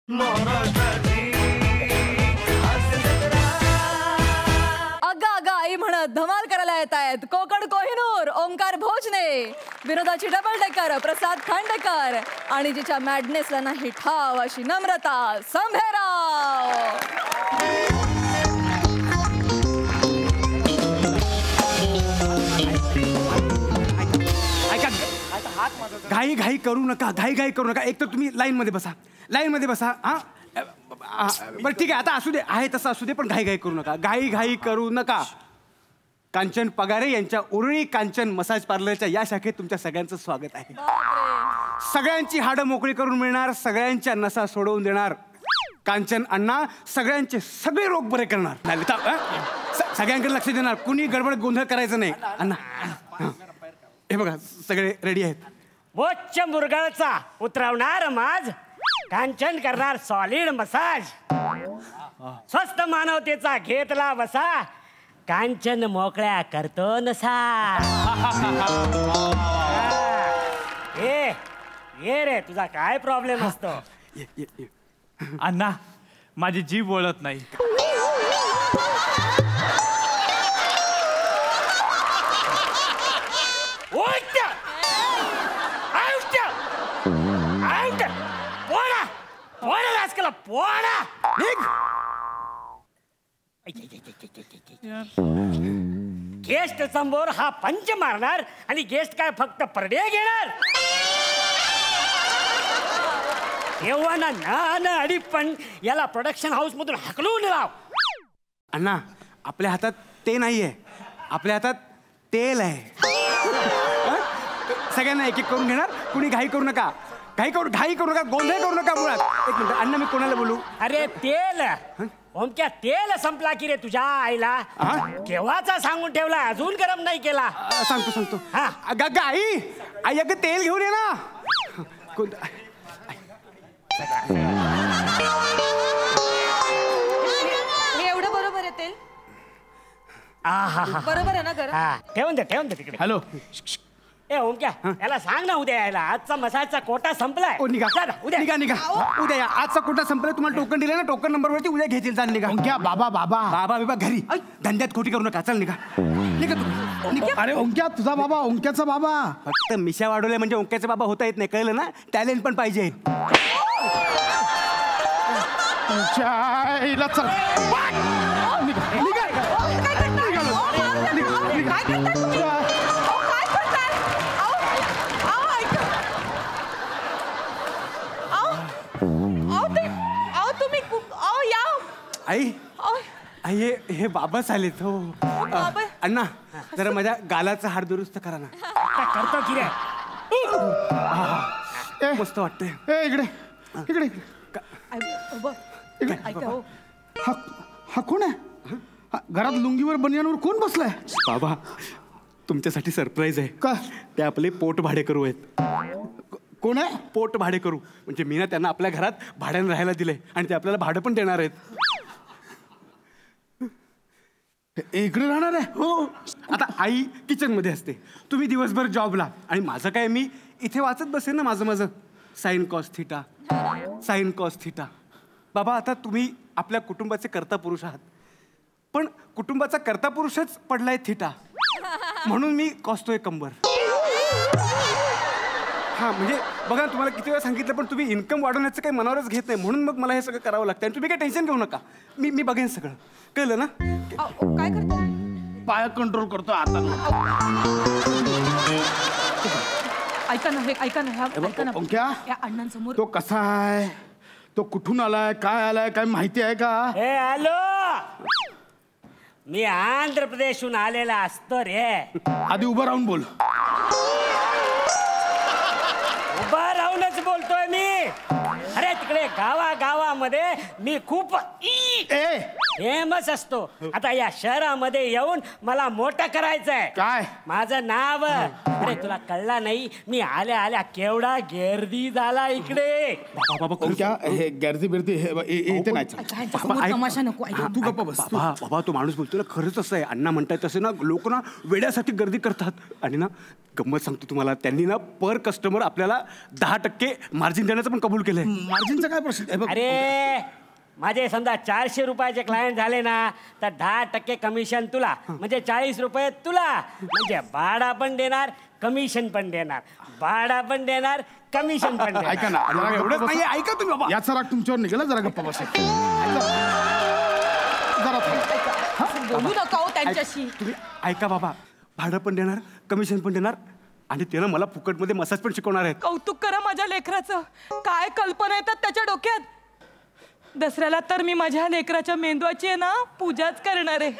अगं अगं आई म्हणत धमाल करायला येत आहेत कोकण कोहिनूर ओंकार भोजने, विनोदाची डबल डेकर प्रसाद खांडेकर आणि जिच्या मॅडनेसला नाही ठाव अशी नम्रता संभेराव. घाई घाई करू नका, घाई घाई करू नका. एक तर तुम्ही लाईन मध्ये बसा, लाईन मध्ये बसा. हा बरं ठीक आहे, आता असू दे, आहे तसं असू दे, पण घाई घाई करू नका, घाई घाई करू नका. कांचन पगारे यांच्या उरळी कांचन मसाज पार्लरच्या या शाखेत तुमच्या सगळ्यांचं स्वागत आहे. सगळ्यांची हाडं मोकळी करून मिळणार, सगळ्यांच्या नसा सोडवून देणार कांचन अण्णा, सगळ्यांचे सगळे रोग बरे करणार. सगळ्यांकडे लक्ष देणार, कुणी गडबड गोंधळ करायचं नाही. अण्णा हे बघा सगळे रेडी आहेत. वोच्च मुरगळचा उतरवणार माज, कांचन करणार सॉलिड मसाज, स्वस्त मानवतेचा घेतला बसा, कांचन मोकळ्या करतो नसा. ये रे, तुझा काय प्रॉब्लेम असतो? अण्णा माझी जीभ वळत नाही. गेस्ट समोर हा पंच मारणार आणि गेस्ट काय फक्त परडे घेणार? तेव्हा ना अडी पण याला प्रोडक्शन हाऊस मधून हाकलून लाव. अण्णा आपल्या हातात ते नाहीये, आपल्या हातात तेल आहे. सगळ्यांना एक एक करून घेणार, कुणी घाई करू नका, घाई करू नका, गोंधळ करू नका मुळात. एक मिनिट अण्णा, मी कोणाला बोलू? अरे तेल ओमक्या, तेल संपला की रे तुझ्या आईला? केव्हाचा सांगून ठेवला, अजून गरम नाही केला. सांगतो. आई आई अगं तेल घेऊन ये ना. हे एवढं बरोबर आहे तेल? बरोबर आहे ना गरम? ठेवून दे तिकडे. हॅलो ए ओमक्या, याला सांग ना उद्या यायला, आजचा मसाजचा कोटा संपलाय. निघा उद्या या. आजचा कोटा संपलाय, तुम्हाला टोकन दिलं ना, टोकन नंबरवरती उद्या घेतील. चाल निघा. ओंक्या बाबा घरी धंद्यात खोटी करू नका. चल निघा. अरे ओंक्या, तुझा बाबा, ओंक्याचा बाबा. फक्त मिशा वाढवल्या म्हणजे ओंक्याचा बाबा होता येत नाही, कळलं ना? टॅलेंट पण पाहिजे. चल आई आई हे बाबाच आलेत. हो अण्णा, जरा माझ्या गालाचा हाड दुरुस्त करा ना. करतो की रे. मस्त वाटतंय. इकडे हा कोण आहे? घरात लुंगीवर बनियानवर कोण बसलाय? बाबा तुमच्यासाठी सरप्राईज आहे. का? ते आपले पोट भाडेकरू आहेत. कोण आहे? पोट भाडेकरू. म्हणजे मी ना त्यांना आपल्या घरात भाड्याने राहायला दिलंय आणि ते आपल्याला भाडं पण देणार आहेत. इकडे राहणार आहे? हो. आता आई किचन मध्ये असते, तुम्ही दिवसभर जॉबला, आणि माझं काय, मी इथे वाचत बसेन ना माझं साइन कॉस थिटा. बाबा आता तुम्ही आपल्या कुटुंबाचे कर्ता पुरुष आहात, पण कुटुंबाचा कर्ता पुरुषच पडलाय थिटा, म्हणून मी कॉसतोय कंबर. हा म्हणजे बघा, तुम्हाला किती वेळा सांगितलं, पण तुम्ही इन्कम वाढवण्याचं काही मनावरच घेत नाही, म्हणून मग मला हे सगळं करावं लागतं. आणि तुम्ही काही टेन्शन घेऊ नका, मी बघेन सगळं. कळलं ना? काय करतो? पाय कंट्रोल करतो आता. ऐका ना ओंक्या, अण्णांसमोर तो कसा आहे, तो कुठून आलाय, काय माहिती आहे का? हे हॅलो, मी आंध्र प्रदेशहून आलेला असतो रे. आधी उभं राहून बोल. उभा राहूनच बोलतोय मी. अरे तिकडे गावामध्ये मी खूप फेमस असतो. आता या शहरामध्ये येऊन मला मोठं करायचंय. काय? माझं नाव. अरे तुला कळला नाही, मी आल्या आल्या केवढा गर्दी झाला इकडे. ओंक्या हे गर्दी बिर्दी इथे नाही चालत. तमाशा नको. तू गप्पा बस. बाबा बाबा तो माणूस बोलतो ना, खरंच असं आहे. अण्णा म्हणतायत तसे ना, लोक ना वेड्यासाठी गर्दी करतात. आणि ना गंमत सांगतो तुम्हाला, त्यांनी ना पर कस्टमर आपल्याला 10% मार्जिन देण्याचं पण कबूल केलंय. मार्जिनचा काय प्रश्न? हे बघ, अरे माझे समजा 400 रुपयाचे क्लायंट झाले ना, तर 10% कमिशन तुला, म्हणजे 40 रुपये तुला. म्हणजे भाडा पण देणार, कमिशन पण देणार. भाडा पण देणार, कमिशन पण देणार. ऐका ना, जरा एवढंच गप्पा नाहीये, बसा. ऐका तुम्ही बाबा. याचा राग तुमच्यावर निघाला. जरा गप्पा बसा. जरा थांब. बोलू नका हो त्यांच्याशी. तुम्ही ऐका बाबा, भाडं पण देणार, कमिशन पण देणार, आणि ते ना मला फुकटमध्ये मसाज पण शिकवणार आहेत. कौतुक करा माझ्या लेकराचं. काय कल्पना येतात त्याच्या डोक्यात. दसऱ्याला तर मी माझ्या लेकराच्या मेंदवाची आहे ना पूजाच करणार आहे.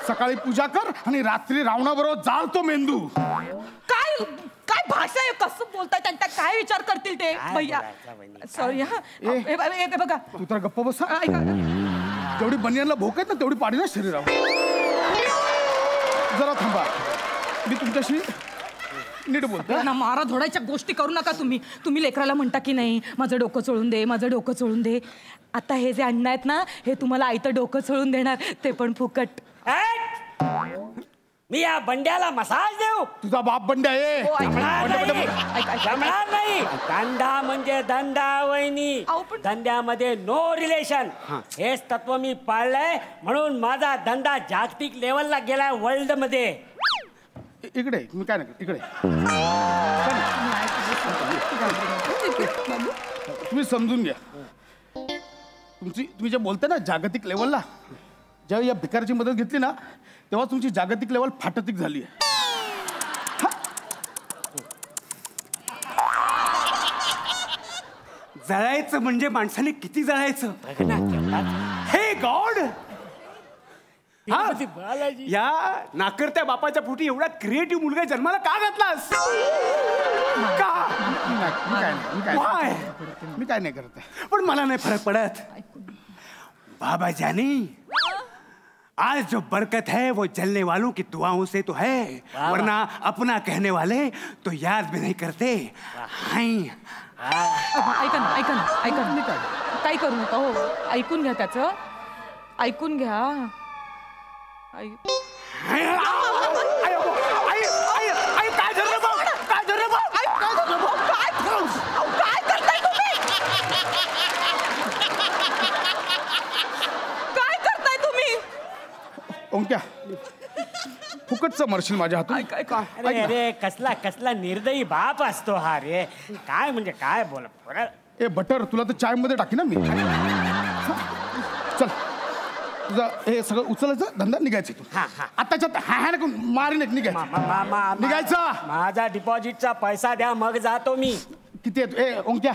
सकाळी पूजा कर आणि रात्री रावणाबरोबर जाल तो मेंदू. काय काय भाषा आहे, कसं बोलताय, त्यांचा काय विचार करतील ते भैया. सॉरी हा. हे बघा तू तर गप्पा बसा. ऐका. जेवढी बनियानला भोक आहेत ना, तेवढी पाडी ना शरीरावर. जरा थांबा, मी तुमच्याशी नीट बोलतो. ना मारा धोडायच्या गोष्टी करू नका तुम्ही. तुम्ही लेकराला म्हणता की नाही माझं डोकं चोळून दे, माझं डोकं चोळून दे. आता हे जे अण्णा आहेत ना, हे तुम्हाला आयतं डोकं चोळून देणार, ते पण फुकट. मी या बंड्याला मसाज देऊ? तुझा बाप बंड्या आहे. जमणार नाही. धंदा म्हणजे धंदा वहिनी. धंद्यामध्ये नो रिलेशन. हेच तत्व मी पाळलंय, म्हणून माझा धंदा जागतिक लेवलला गेलाय वर्ल्ड मध्ये. इकडे मी काय नाही, इकडे तुम्ही समजून घ्या. तुम्ही जे बोलता ना जागतिक लेवलला, जेव्हा या भिकारची मदत घेतली ना, तेव्हा तुमची जागतिक लेवल फाटतिक झाली आहे. जळायचं म्हणजे माणसाने किती जळायचं. हे गॉड, या नाकर्त्या बापाच्या पोटी एवढा क्रिएटिव्ह मुलगा जन्माला का घातलास? का? मी काय नाही करत. पण मला नाही फरक पडत बाबा जानी. आज जो बरकत है वो जलने वालों की दुआओं से तो है, वरना अपना कहने वाले तो याद भी नहीं करते. ऐका ना, ऐका ना, ऐका ना. काही करू नका हो. ऐकून घ्या त्याचं, ऐकून घ्या. काय झालं बघ, काय झालं बघ, काय झालं बघ, काय करताय तुम्ही? काय करताय तुम्ही? ओंक्या, फुकटचं मरशील माझ्या हातून. अरे अरे, कसला कसला निर्दयी बाप असतो हा रे. काय म्हणजे काय बोल. ए बटर, तुला तर चाय मध्ये टाकी ना मी. चल, तुझं हे सगळं उचलायचं, धंदा निघायचं तू. आताच्या हा नको मारीन एक. निघायचं. माझा डिपॉझिटचा पैसा द्या, मग जातो मी. किती येतो? ए ओंक्या,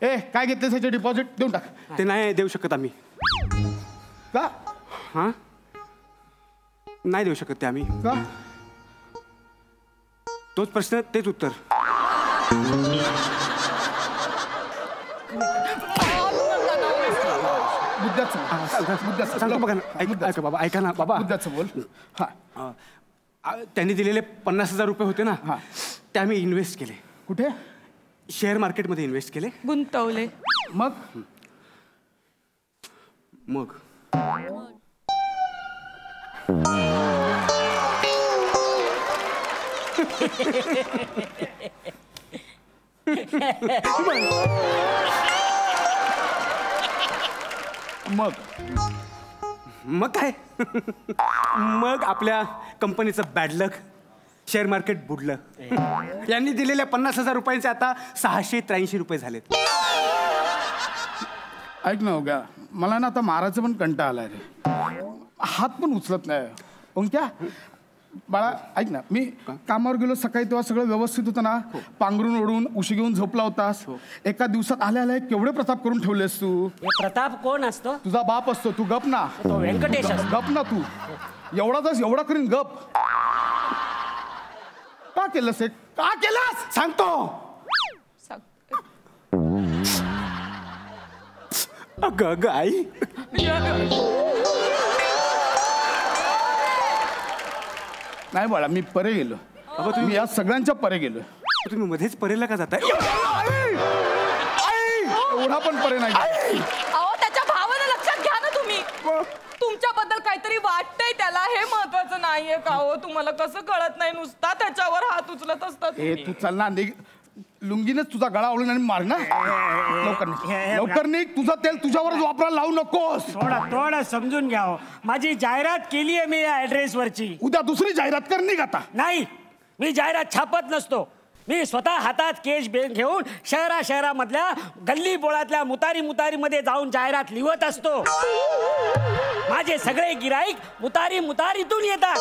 ए काय घेतलं त्याचे डिपॉझिट देऊन टाक. ते नाही देऊ शकत आम्ही. का? हा, नाही देऊ शकत ते आम्ही. का? तोच प्रश्न, तेच उत्तर. सांगतो बघा ना. ऐका बाबा, ऐका ना बाबा. मुद्द्याचं बोल. हा, त्यांनी दिलेले 50,000 रुपये होते ना, ते आम्ही इन्व्हेस्ट केले. कुठे? शेअर मार्केटमध्ये इन्व्हेस्ट केले. गुंतवले. मग मग मग मग काय मग आपल्या कंपनीचं बॅड लक, शेअर मार्केट बुडलं. यांनी दिलेल्या 50,000 रुपयांचे आता 683 रुपये झालेत. ऐक ना ओंक्या, मला ना आता मारायचं पण कंटाळा आलाय रे. हात पण उचलत नाही. ओंक्या बाळा, ऐक ना, मी कामावर गेलो सकाळी तेव्हा सगळं व्यवस्थित होतं ना. पांघरून ओढून उशी घेऊन झोपला होतास. एका दिवसात आल्या आल्या केवढे प्रताप करून ठेवलेस तू. प्रताप कोण असतो? तुझा बाप असतो. तू गप ना. तो व्यंकटेश असतो. गप ना तू. एवढा तास एवढा करीन गप. का केलंस हे? का केलंस सांगतो. अगं आई नाही बाळा, मी परे गेलो. बाबा तुम्ही या सगळ्यांच्या परे गेलो. तुम्ही मध्येच परेला का जाताय? एवढा पण परे नाही. अहो त्याच्या भावाला लक्षात घ्या ना तुम्ही. तुमच्याबद्दल काहीतरी वाटतंय त्याला, हे महत्वाचं नाहीये का हो? तुम्हाला कसं कळत नाही? नुसता त्याच्यावर हात उचलत असतात. ए तू चल ना, निघ. लुंगीनेच तुझा गळा आवळून आणि मार ना. लवकर निघ, लवकर निघ. तुझं तेल तुझ्यावरच वापरायला लावू नकोस. थोडं समजून घ्या हो. माझी जाहिरात केली आहे मी या ऍड्रेसवरची. उद्या दुसरी जाहिरात कर, निघ आता. नाही, मी जाहिरात छापत नसतो. मी स्वतः हातात केश घेऊन शहरामधल्या गल्ली बोळातल्या मुतारीमध्ये जाऊन जाहिरात लिहत असतो. माझे सगळे गिराईक मुतारीतून येतात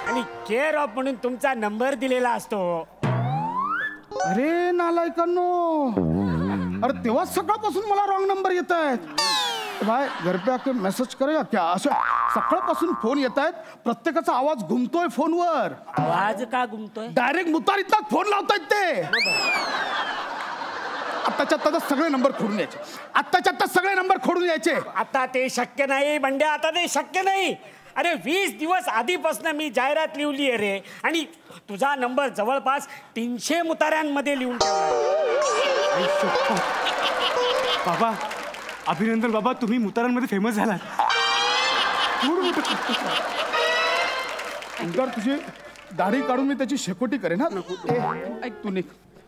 आणि केअर ऑफ म्हणून तुमचा नंबर दिलेला असतो. अरे नालायकांनो, अरे तेव्हा सकाळपासून मला रॉंग नंबर येत आहेत. भाई घर पे आके मेसेज करेगा क्या? असं सकाळपासून फोन येत आहेत, प्रत्येकाचा आवाज घुमतोय फोनवर. आवाज का घुमतोय? डायरेक्ट मुतारीतनं फोन लावतायत ते. आत्ताच्या आत्ता सगळे नंबर खोडून यायचे. आत्ताच्या आत्ता सगळे नंबर खोडून यायचे. आता ते शक्य नाही बंड्या, आता ते शक्य नाही. अरे 20 दिवस आधीपासून मी जाहिरात लिहिली आहे रे, आणि तुझा नंबर जवळपास 300 मुताऱ्यांमध्ये लिहून ठेवला. बाबा अभिनंदन बाबा, तुम्ही मुतारांमध्ये फेमस झालात. जर तुझी दाढी काढून मी त्याची शेकोटी करेन ना. तू निघ.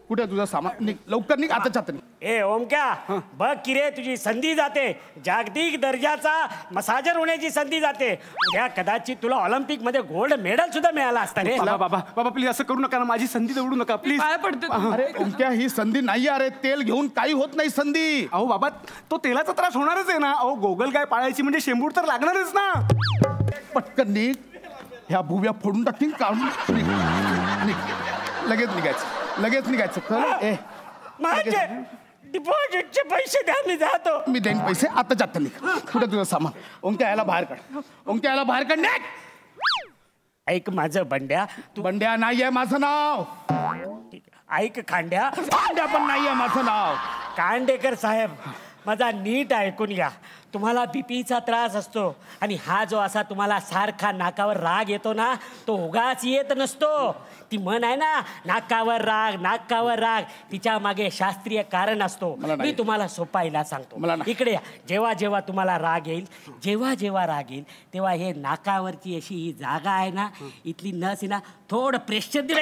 कुठे आहे तुझं सामान? निघ लवकर, निघ आता. छात्र ए ओमक्या, बघ की रे तुझी संधी जाते. जागतिक दर्जाचा मसाजर होण्याची संधी जाते. उद्या कदाचित तुला ऑलिम्पिक मध्ये गोल्ड मेडल सुद्धा मिळाला असता रे. बाबा प्लीज असं करू नका ना, माझी संधी दवडू नका प्लीज. काय पडते? अरे ओमक्या, ही संधी नाही. अरे तेल घेऊन काही होत नाही संधी. अहो बाबा, तो तेलाचा त्रास होणारच आहे ना. अहो गोगल गाय पाळायची म्हणजे शेंबूड तर लागणारच ना. पटकन निघ. ह्या भुव्या फोडून टाकीन, काढून निघ. निघ लगेच निघायचं. ए माझे डिपॉझिटचे पैसे द्या, मी जातो. मी देईन पैसे. आता जात निघ. कुठे तुझं सामान? ओंक्या याला बाहेर काढ. निघ. ऐक माझं बंड्या, तू बंड्या नाही आहे माझं नाव. ऐक खांड्या पण नाही आहे माझं नाव. कांडेकर साहेब, माझा नीट ऐकून घ्या. तुम्हाला बीपीचा त्रास असतो, आणि हा जो असा तुम्हाला सारखा नाकावर राग येतो ना, तो उगाच येत नसतो. ती म्हण आहे ना, नाकावर राग, तिच्या मागे शास्त्रीय कारण असतो. मी तुम्हाला सोपा इलाज सांगतो. इकडे या. जेव्हा तुम्हाला राग येईल, जेव्हा राग येईल, तेव्हा हे नाकावरची अशी ही जागा आहे ना, इथली नस आहे ना, थोडं प्रेशर दिलं